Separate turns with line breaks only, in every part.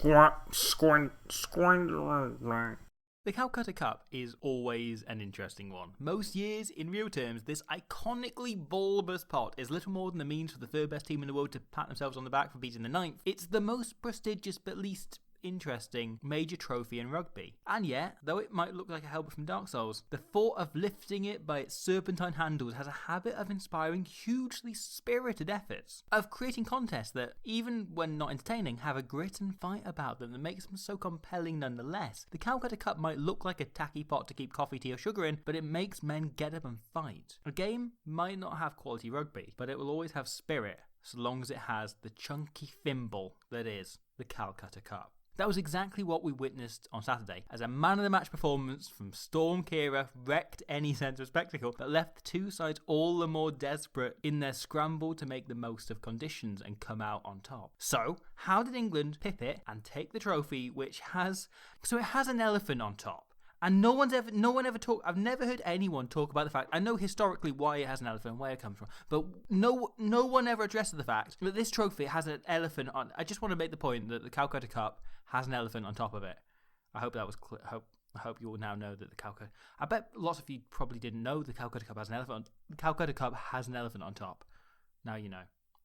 The Calcutta Cup is always an interesting one. Most years, in real terms, this iconically bulbous pot is little more than the means for the third best team in the world to pat themselves on the back for beating the ninth. It's the most prestigious but least interesting major trophy in rugby. And yet, though it might look like a helmet from Dark Souls, the thought of lifting it by its serpentine handles has a habit of inspiring hugely spirited efforts, of creating contests that, even when not entertaining, have a grit and fight about them that makes them so compelling nonetheless. The Calcutta Cup might look like a tacky pot to keep coffee, tea or sugar in, but it makes men get up and fight. A game might not have quality rugby, but it will always have spirit, so long as it has the chunky thimble that is the Calcutta Cup. That was exactly what we witnessed on Saturday, as a man-of-the-match performance from Storm Kira wrecked any sense of spectacle, but left the two sides all the more desperate in their scramble to make the most of conditions and come out on top. So, how did England pip it and take the trophy, which has an elephant on top? And no one ever talk. I've never heard anyone talk about the fact. I know historically why it has an elephant and where it comes from, but no one ever addresses the fact that this trophy has an elephant on. I just want to make the point that the Calcutta Cup has an elephant on top of it. I hope that was clear. I hope you all now know that the Calcutta. I bet lots of you probably didn't know the Calcutta Cup has an elephant. The Calcutta Cup has an elephant on top. Now you know.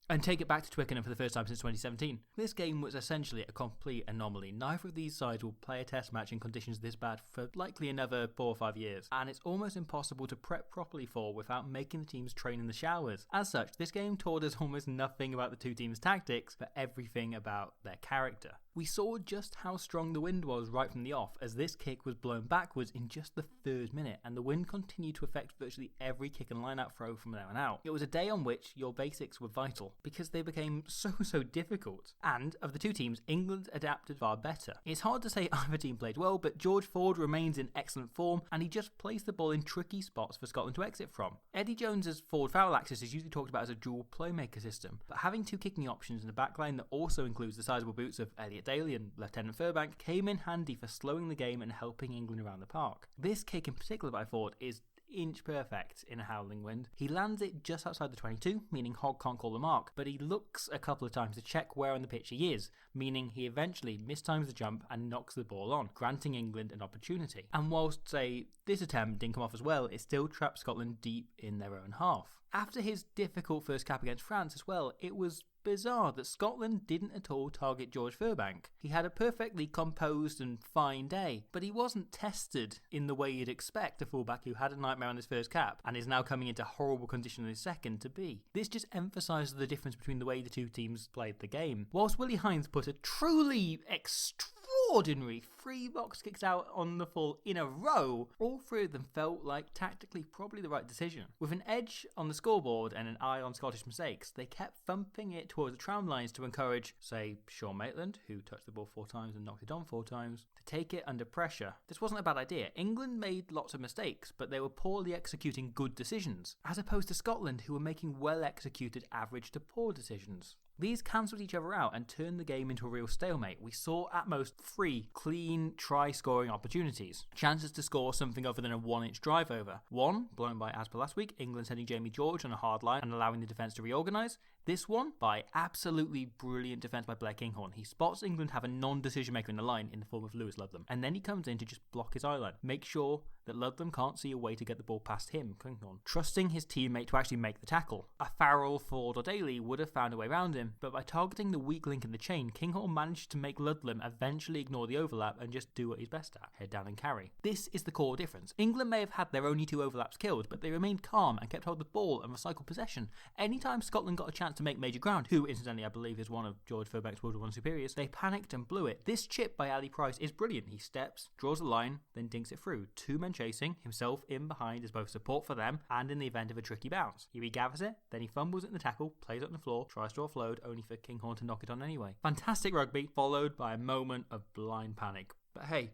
And take it back to Twickenham for the first time since 2017. This game was essentially a complete anomaly. Neither of these sides will play a test match in conditions this bad for likely another 4 or 5 years, and it's almost impossible to prep properly for without making the teams train in the showers. As such, this game taught us almost nothing about the two teams' tactics, but everything about their character. We saw just how strong the wind was right from the off, as this kick was blown backwards in just the 3rd minute, and the wind continued to affect virtually every kick and line-out throw from there on out. It was a day on which your basics were vital, because they became so difficult. And of the two teams, England adapted far better. It's hard to say either team played well, but George Ford remains in excellent form, and he just placed the ball in tricky spots for Scotland to exit from. Eddie Jones's forward foul axis is usually talked about as a dual playmaker system, but having two kicking options in the backline that also includes the sizable boots of Elliot Daly and Lieutenant Furbank came in handy for slowing the game and helping England around the park. This kick in particular by Ford is inch perfect in a howling wind. He lands it just outside the 22, meaning Hogg can't call the mark, but he looks a couple of times to check where on the pitch he is, meaning he eventually mistimes the jump and knocks the ball on, granting England an opportunity. And whilst, say, this attempt didn't come off as well, it still trapped Scotland deep in their own half. After his difficult first cap against France as well, it was bizarre that Scotland didn't at all target George Furbank. He had a perfectly composed and fine day, but he wasn't tested in the way you'd expect a fullback who had a nightmare on his first cap and is now coming into horrible condition on his second to be. This just emphasises the difference between the way the two teams played the game. Whilst Willie Hines put a truly extraordinary 3 box kicks out on the full in a row, all 3 of them felt like tactically probably the right decision. With an edge on the scoreboard and an eye on Scottish mistakes, they kept thumping it towards the tram lines to encourage, say, Sean Maitland, who touched the ball 4 times and knocked it on 4 times, to take it under pressure. This wasn't a bad idea. England made lots of mistakes, but they were poorly executing good decisions, as opposed to Scotland, who were making well executed average to poor decisions. These cancelled each other out and turned the game into a real stalemate. We saw at most 3 clean try-scoring opportunities. Chances to score something other than a 1-inch drive over. One, blown by, as per last week, England sending Jamie George on a hard line and allowing the defence to reorganise. This one, by absolutely brilliant defence by Blair Kinghorn. He spots England have a non-decision maker in the line in the form of Lewis Ludlam, and then he comes in to just block his eye line. Make sure that Ludlam can't see a way to get the ball past him, Kinghorn, trusting his teammate to actually make the tackle. A Farrell, Ford or Daly would have found a way around him, but by targeting the weak link in the chain, Kinghorn managed to make Ludlam eventually ignore the overlap and just do what he's best at, head down and carry. This is the core difference. England may have had their only 2 overlaps killed, but they remained calm and kept hold of the ball and recycled possession. Anytime Scotland got a chance to make major ground, who incidentally I believe is one of George Furbank's World War I superiors, they panicked and blew it. This chip by Ali Price is brilliant. He steps, draws a line, then dinks it through. 2 men chasing, himself in behind as both support for them and in the event of a tricky bounce. He regathers it, then he fumbles it in the tackle, plays it on the floor, tries to offload, only for Kinghorn to knock it on anyway. Fantastic rugby, followed by a moment of blind panic. But hey,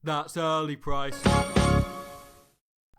that's Ali Price.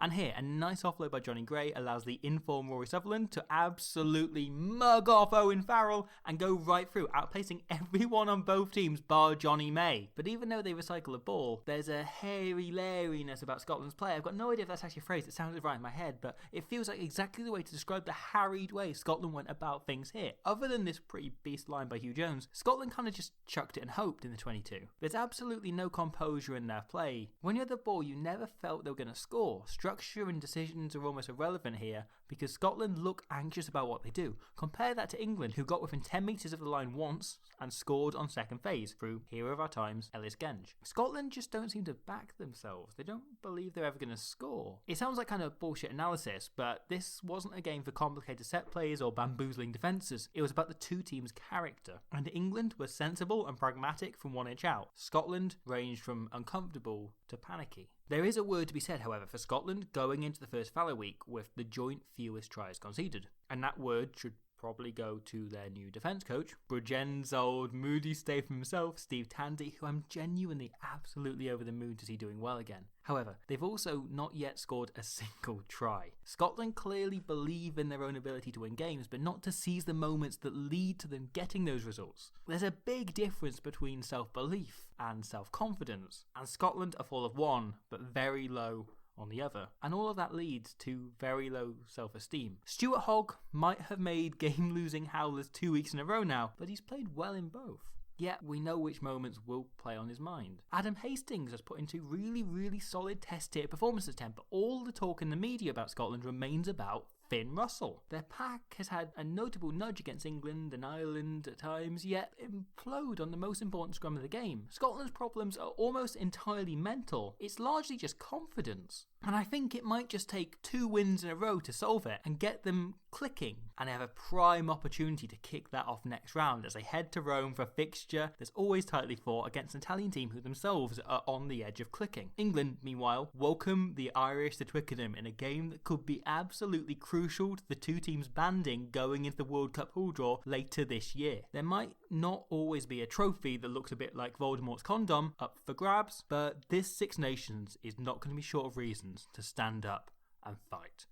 And here, a nice offload by Johnny Gray allows the informed Rory Sutherland to absolutely mug off Owen Farrell and go right through, outplacing everyone on both teams bar Johnny May. But even though they recycle a ball, there's a hairy lariness about Scotland's play. I've got no idea if that's actually a phrase, it sounded right in my head, but it feels like exactly the way to describe the harried way Scotland went about things here. Other than this pretty beast line by Hugh Jones, Scotland kind of just chucked it and hoped in the 22. There's absolutely no composure in their play. When you had the ball, you never felt they were going to score. Structure and decisions are almost irrelevant here because Scotland look anxious about what they do. Compare that to England, who got within 10 metres of the line once and scored on second phase through hero of our times, Ellis Genge. Scotland just don't seem to back themselves. They don't believe they're ever going to score. It sounds like kind of bullshit analysis, but this wasn't a game for complicated set plays or bamboozling defences. It was about the two teams' character. And England was sensible and pragmatic from 1 inch out. Scotland ranged from uncomfortable to panicky. There is a word to be said, however, for Scotland going into the first fallow week with the joint fewest tries conceded. And that word should probably go to their new defence coach, Bridgen's old moody stave himself, Steve Tandy, who I'm genuinely absolutely over the moon to see doing well again. However, they've also not yet scored a single try. Scotland clearly believe in their own ability to win games, but not to seize the moments that lead to them getting those results. There's a big difference between self-belief and self-confidence, and Scotland are full of one, but very low on the other. And all of that leads to very low self-esteem. Stuart Hogg might have made game-losing howlers 2 weeks in a row now, but he's played well in both. Yet we know which moments will play on his mind. Adam Hastings has put in 2 really solid test-tier performances, but all the talk in the media about Scotland remains about Finn Russell. Their pack has had a notable nudge against England and Ireland at times, yet implode on the most important scrum of the game. Scotland's problems are almost entirely mental. It's largely just confidence. And I think it might just take 2 wins in a row to solve it and get them clicking. And they have a prime opportunity to kick that off next round as they head to Rome for a fixture that's always tightly fought against an Italian team who themselves are on the edge of clicking. England, meanwhile, welcome the Irish to Twickenham in a game that could be absolutely crucial to the two teams banding going into the World Cup pool draw later this year. There might not always be a trophy that looks a bit like Voldemort's condom up for grabs, but this Six Nations is not going to be short of reasons to stand up and fight.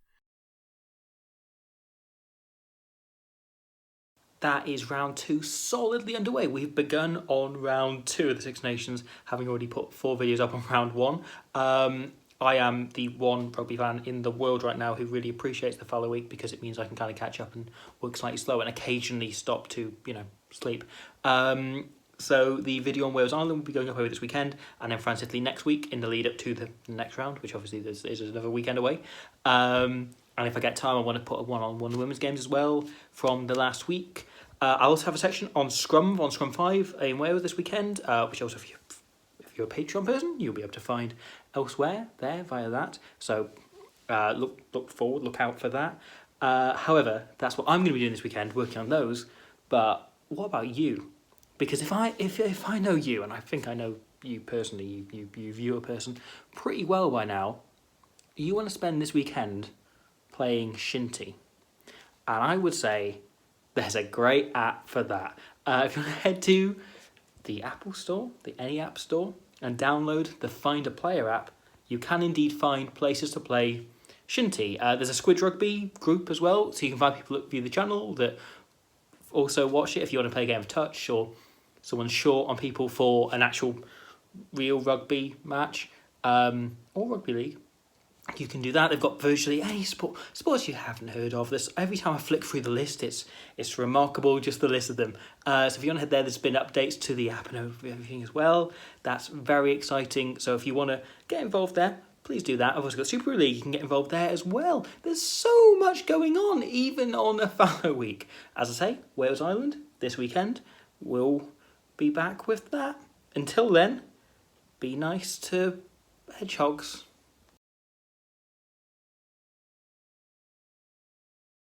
That is round 2 solidly underway. We've begun on round 2 of the Six Nations, having already put 4 videos up on round 1. I am the one rugby fan in the world right now who really appreciates the fallow week because it means I can kind of catch up and work slightly slow and occasionally stop to, sleep. So the video on Wales Island will be going up over this weekend, and then France Italy next week in the lead up to the next round, which obviously is another weekend away. And if I get time, I want to put a one-on-one women's games as well from the last week. I also have a section on Scrum 5 in Wales this weekend, which also, if you're a Patreon person, you'll be able to find elsewhere there via that. So look out for that. However, that's what I'm going to be doing this weekend, working on those. But what about you? Because if I know you, and I think I know you personally, you viewer person, pretty well by now, you want to spend this weekend playing Shinty. And I would say there's a great app for that. If you want to head to the Apple Store, the Any App Store, and download the Find a Player app, you can indeed find places to play Shinty. There's a Squidge Rugby group as well, so you can find people that view the channel that also watch it if you want to play a game of touch or someone's short on people for an actual real rugby match or rugby league. You can do that. They've got virtually any sports you haven't heard of. This every time I flick through the list, it's remarkable, just the list of them. So if you want to head there, there's been updates to the app and everything as well. That's very exciting. So if you want to get involved there, please do that. I've also got Super League. You can get involved there as well. There's so much going on, even on a fallow week. As I say, Wales Island this weekend. We'll be back with that. Until then, be nice to hedgehogs.